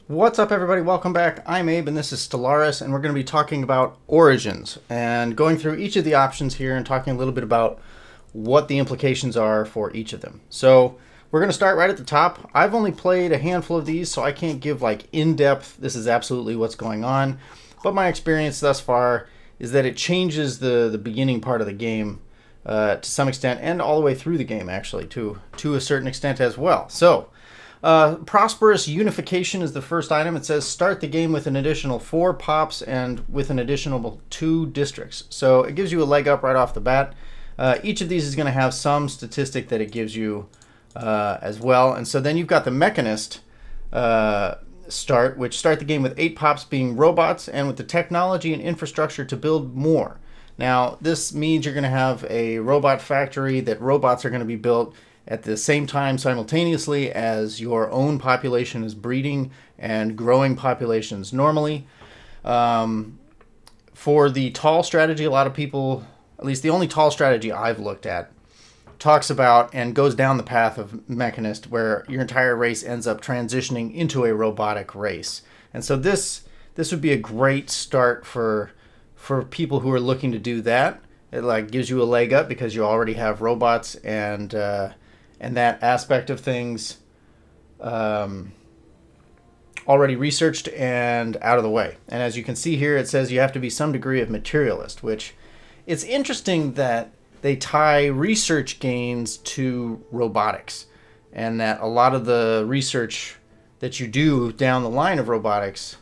What's up, everybody? Welcome back. I'm Abe, and this is Stellaris, and we're going to be talking about origins and going through each of the options here and talking a little bit about what the implications are for each of them. So we're going to start right at the top. I've only played a handful of these, so I can't give like in-depth, this is absolutely what's going on. But my experience thus far is that it changes the beginning part of the game to some extent, and all the way through the game, actually, to a certain extent as well. So prosperous unification is the first item. It says start the game with an additional 4 pops and with an additional 2 districts. So it gives you a leg up right off the bat. Each of these is going to have some statistic that it gives you as well. And so then you've got the mechanist which start the game with 8 pops being robots and with the technology and infrastructure to build more. Now, this means you're going to have a robot factory that robots are going to be built at the same time simultaneously as your own population is breeding and growing populations normally. For the tall strategy, a lot of people, at least the only tall strategy I've looked at, talks about and goes down the path of mechanist where your entire race ends up transitioning into a robotic race. And so this would be a great start for people who are looking to do that. It like gives you a leg up because you already have robots and that aspect of things already researched and out of the way. And as you can see here, it says you have to be some degree of materialist, which it's interesting that they tie research gains to robotics, and that a lot of the research that you do down the line of robotics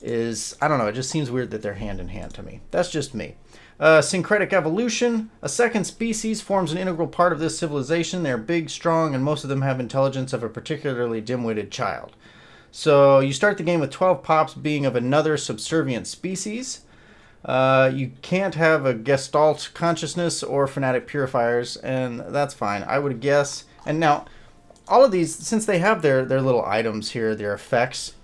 is, I don't know, it just seems weird that they're hand in hand to me. That's just me. Syncretic evolution. A second species forms an integral part of this civilization. They're big, strong, and most of them have intelligence of a particularly dim-witted child. So you start the game with 12 pops being of another subservient species. You can't have a Gestalt consciousness or fanatic purifiers, and that's fine, I would guess. And now, all of these, since they have their little items here, their effects,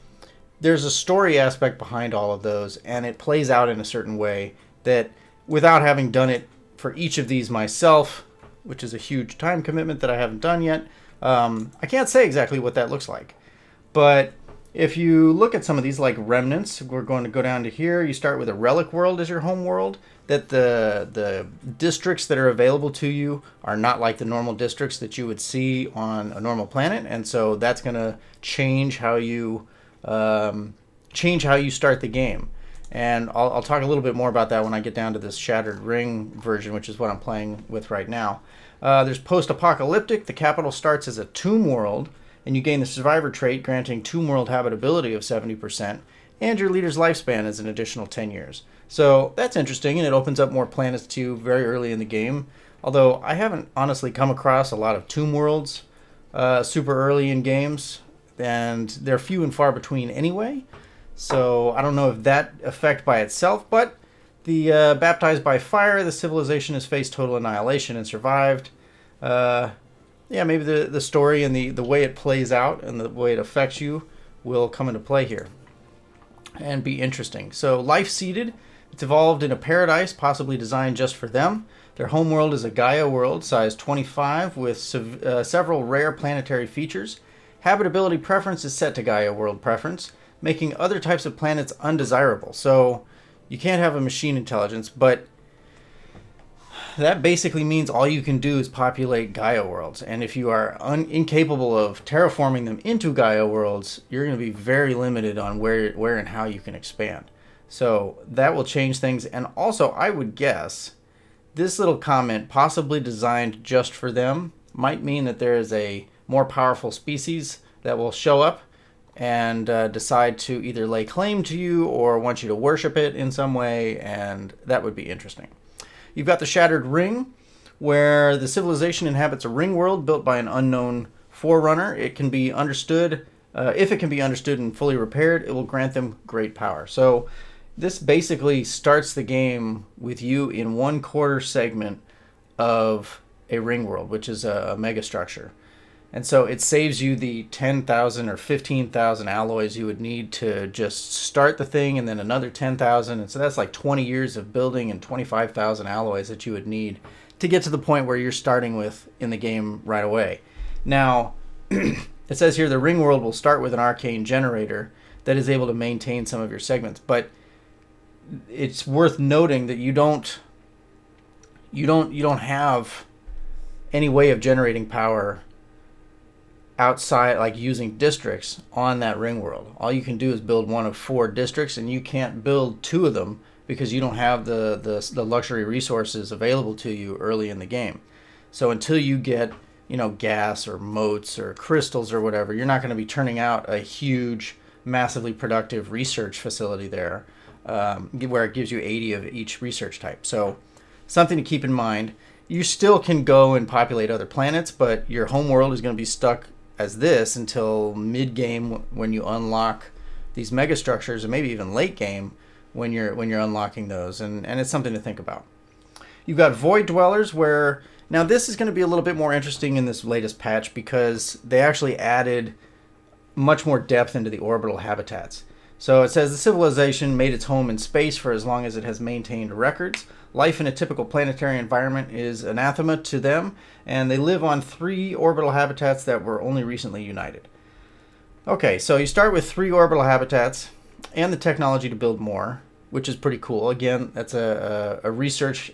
there's a story aspect behind all of those, and it plays out in a certain way that, without having done it for each of these myself, which is a huge time commitment that I haven't done yet, I can't say exactly what that looks like. But if you look at some of these, like remnants, we're going to go down to here. You start with a relic world as your home world. That the districts that are available to you are not like the normal districts that you would see on a normal planet, and so that's going to change how you start the game. And I'll talk a little bit more about that when I get down to this Shattered Ring version, which is what I'm playing with right now. There's post-apocalyptic. The capital starts as a tomb world, and you gain the survivor trait, granting tomb world habitability of 70%, and your leader's lifespan is an additional 10 years. So that's interesting, and it opens up more planets to you very early in the game. Although I haven't honestly come across a lot of tomb worlds super early in games, and they're few and far between anyway. So I don't know if that effect by itself, but the baptized by fire, the civilization has faced total annihilation and survived. Maybe the story and the way it plays out and the way it affects you will come into play here and be interesting. So life seeded, it's evolved in a paradise possibly designed just for them. Their homeworld is a Gaia world, size 25, with several rare planetary features. Habitability preference is set to Gaia world preference, making other types of planets undesirable. So you can't have a machine intelligence, but that basically means all you can do is populate Gaia worlds. And if you are incapable of terraforming them into Gaia worlds, you're going to be very limited on where and how you can expand. So that will change things. And also, I would guess this little comment, possibly designed just for them, might mean that there is a more powerful species that will show up and decide to either lay claim to you or want you to worship it in some way, and that would be interesting. You've got the Shattered Ring, where the civilization inhabits a ring world built by an unknown forerunner. It can be understood, if it can be understood and fully repaired, it will grant them great power. So this basically starts the game with you in 1/4 segment of a ring world, which is a mega structure. And so it saves you the 10,000 or 15,000 alloys you would need to just start the thing, and then another 10,000. And so that's like 20 years of building and 25,000 alloys that you would need to get to the point where you're starting with in the game right away. Now, it says here the ring world will start with an arcane generator that is able to maintain some of your segments. But it's worth noting that you don't have any way of generating power outside, like using districts on that ring world. All you can do is build one of 4 districts, and you can't build 2 of them because you don't have the luxury resources available to you early in the game. So until you get, gas or motes or crystals or whatever, you're not going to be turning out a huge, massively productive research facility there, where it gives you 80 of each research type. So something to keep in mind. You still can go and populate other planets, but your home world is going to be stuck as this until mid-game when you unlock these megastructures, and maybe even late game when you're unlocking those, and it's something to think about. You've got Void Dwellers, where now this is going to be a little bit more interesting in this latest patch because they actually added much more depth into the orbital habitats. So it says the civilization made its home in space for as long as it has maintained records. Life in a typical planetary environment is anathema to them, and they live on 3 orbital habitats that were only recently united. Okay, so you start with 3 orbital habitats and the technology to build more, which is pretty cool. Again, that's a research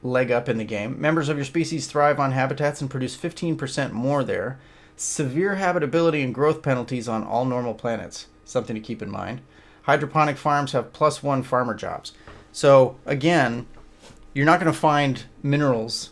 leg up in the game. Members of your species thrive on habitats and produce 15% more there. Severe habitability and growth penalties on all normal planets. Something to keep in mind. Hydroponic farms have +1 farmer jobs. So again, you're not going to find minerals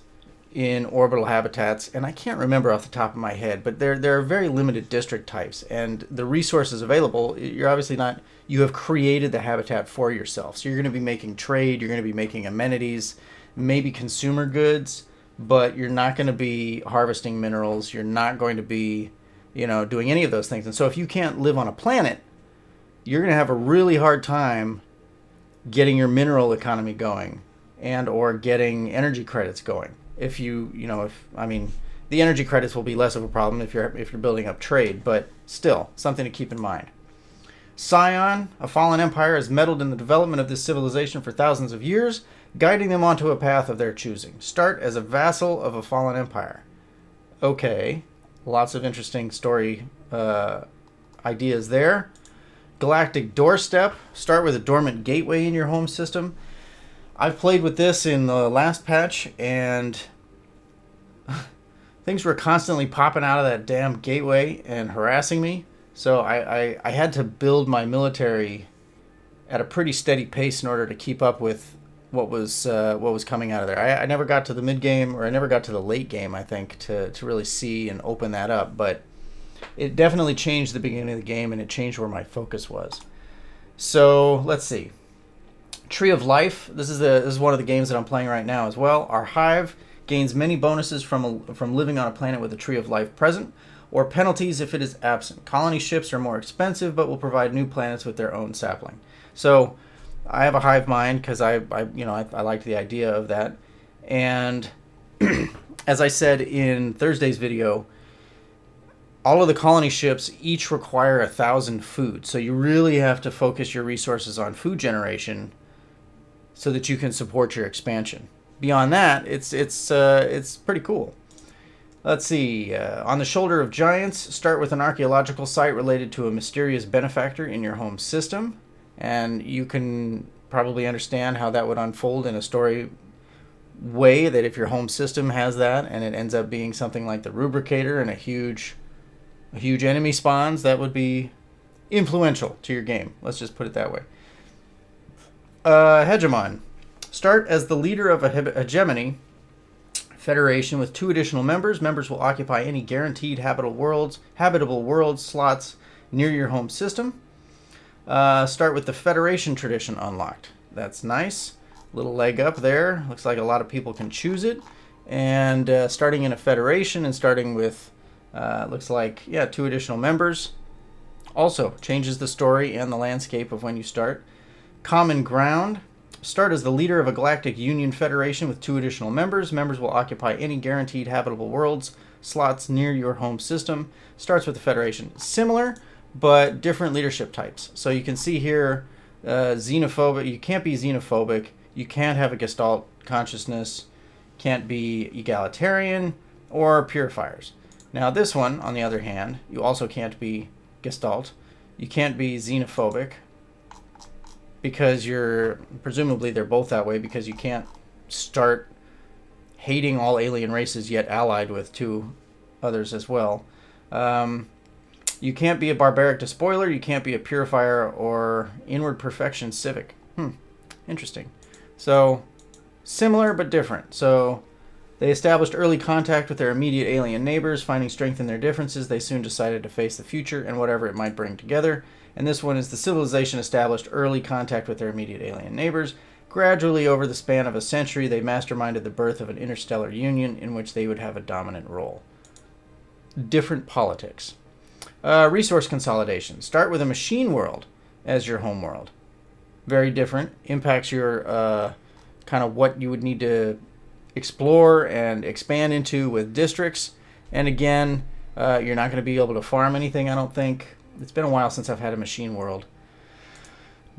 in orbital habitats, and I can't remember off the top of my head, but there are very limited district types, and the resources available, you're obviously not, you have created the habitat for yourself. So you're going to be making trade, you're going to be making amenities, maybe consumer goods, but you're not going to be harvesting minerals, you're not going to be, doing any of those things. And so if you can't live on a planet, you're going to have a really hard time getting your mineral economy going and or getting energy credits going. The energy credits will be less of a problem if you're building up trade, but still something to keep in mind. Scion, a fallen empire, has meddled in the development of this civilization for thousands of years, guiding them onto a path of their choosing. Start as a vassal of a fallen empire. Okay, lots of interesting story ideas there. Galactic Doorstep. Start with a dormant gateway in your home system. I've played with this in the last patch, and things were constantly popping out of that damn gateway and harassing me. So I had to build my military at a pretty steady pace in order to keep up with what was coming out of there. I never got to the mid game, or I never got to the late game, I think, to really see and open that up. But it definitely changed the beginning of the game, and it changed where my focus was. So let's see. Tree of Life. This is one of the games that I'm playing right now as well. Our hive gains many bonuses from living on a planet with a Tree of Life present, or penalties if it is absent. Colony ships are more expensive, but will provide new planets with their own sapling. So I have a hive mind because I liked the idea of that. And as I said in Thursday's video, all of the colony ships each require 1,000 food. So you really have to focus your resources on food generation so that you can support your expansion. Beyond that, it's pretty cool. Let's see. On the Shoulder of Giants, start with an archaeological site related to a mysterious benefactor in your home system. And you can probably understand how that would unfold in a story way, that if your home system has that and it ends up being something like the Rubricator and a huge enemy spawns, that would be influential to your game. Let's just put it that way. Hegemon. Start as the leader of a hegemony federation with 2 additional members. Members will occupy any guaranteed habitable worlds slots near your home system. Start with the Federation tradition unlocked. That's nice. Little leg up there. Looks like a lot of people can choose it. And starting in a Federation and starting with, looks like, 2 additional members. Also changes the story and the landscape of when you start. Common Ground. Start as the leader of a Galactic Union Federation with 2 additional members. Members will occupy any guaranteed habitable worlds slots near your home system. Starts with the Federation. Similar, but different leadership types. So you can see here, xenophobic. You can't be xenophobic. You can't have a Gestalt consciousness. Can't be egalitarian or purifiers. Now this one, on the other hand, you also can't be Gestalt. You can't be xenophobic because presumably they're both that way, because you can't start hating all alien races yet allied with two others as well. You can't be a barbaric despoiler. You can't be a purifier or inward perfection civic. Interesting. So similar but different. So they established early contact with their immediate alien neighbors. Finding strength in their differences, they soon decided to face the future and whatever it might bring together. And this one is the civilization established early contact with their immediate alien neighbors. Gradually, over the span of a century, they masterminded the birth of an interstellar union in which they would have a dominant role. Different politics. Resource consolidation. Start with a machine world as your home world. Very different. Impacts your kind of what you would need to explore and expand into with districts. And again, you're not going to be able to farm anything, I don't think. It's been a while since I've had a machine world.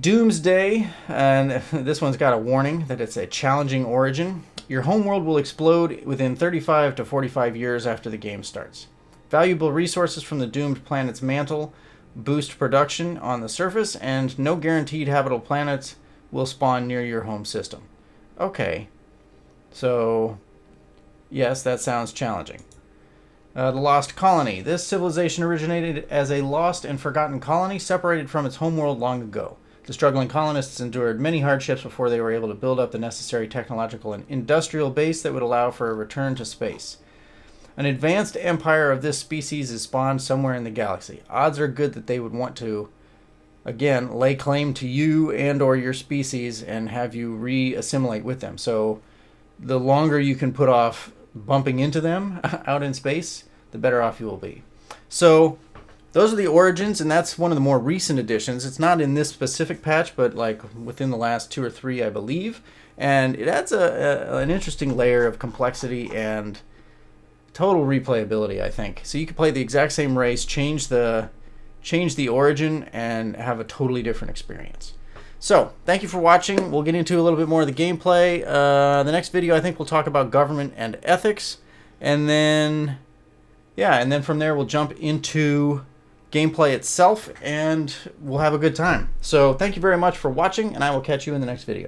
Doomsday, and this one's got a warning that it's a challenging origin. Your homeworld will explode within 35 to 45 years after the game starts. Valuable resources from the doomed planet's mantle boost production on the surface, and no guaranteed habitable planets will spawn near your home system. Okay, so yes, that sounds challenging. The Lost Colony. This civilization originated as a lost and forgotten colony separated from its homeworld long ago. The struggling colonists endured many hardships before they were able to build up the necessary technological and industrial base that would allow for a return to space. An advanced empire of this species is spawned somewhere in the galaxy. Odds are good that they would want to, again, lay claim to you and or your species and have you re-assimilate with them. So the longer you can put off bumping into them out in space, the better off you will be. So those are the origins, and that's one of the more recent additions. It's not in this specific patch, but like within the last 2 or 3, I believe. And it adds an interesting layer of complexity and total replayability, I think. So you can play the exact same race, change the origin, and have a totally different experience. So, thank you for watching. We'll get into a little bit more of the gameplay. The next video, I think we'll talk about government and ethics. And then, and then from there we'll jump into gameplay itself, and we'll have a good time. So, thank you very much for watching, and I will catch you in the next video.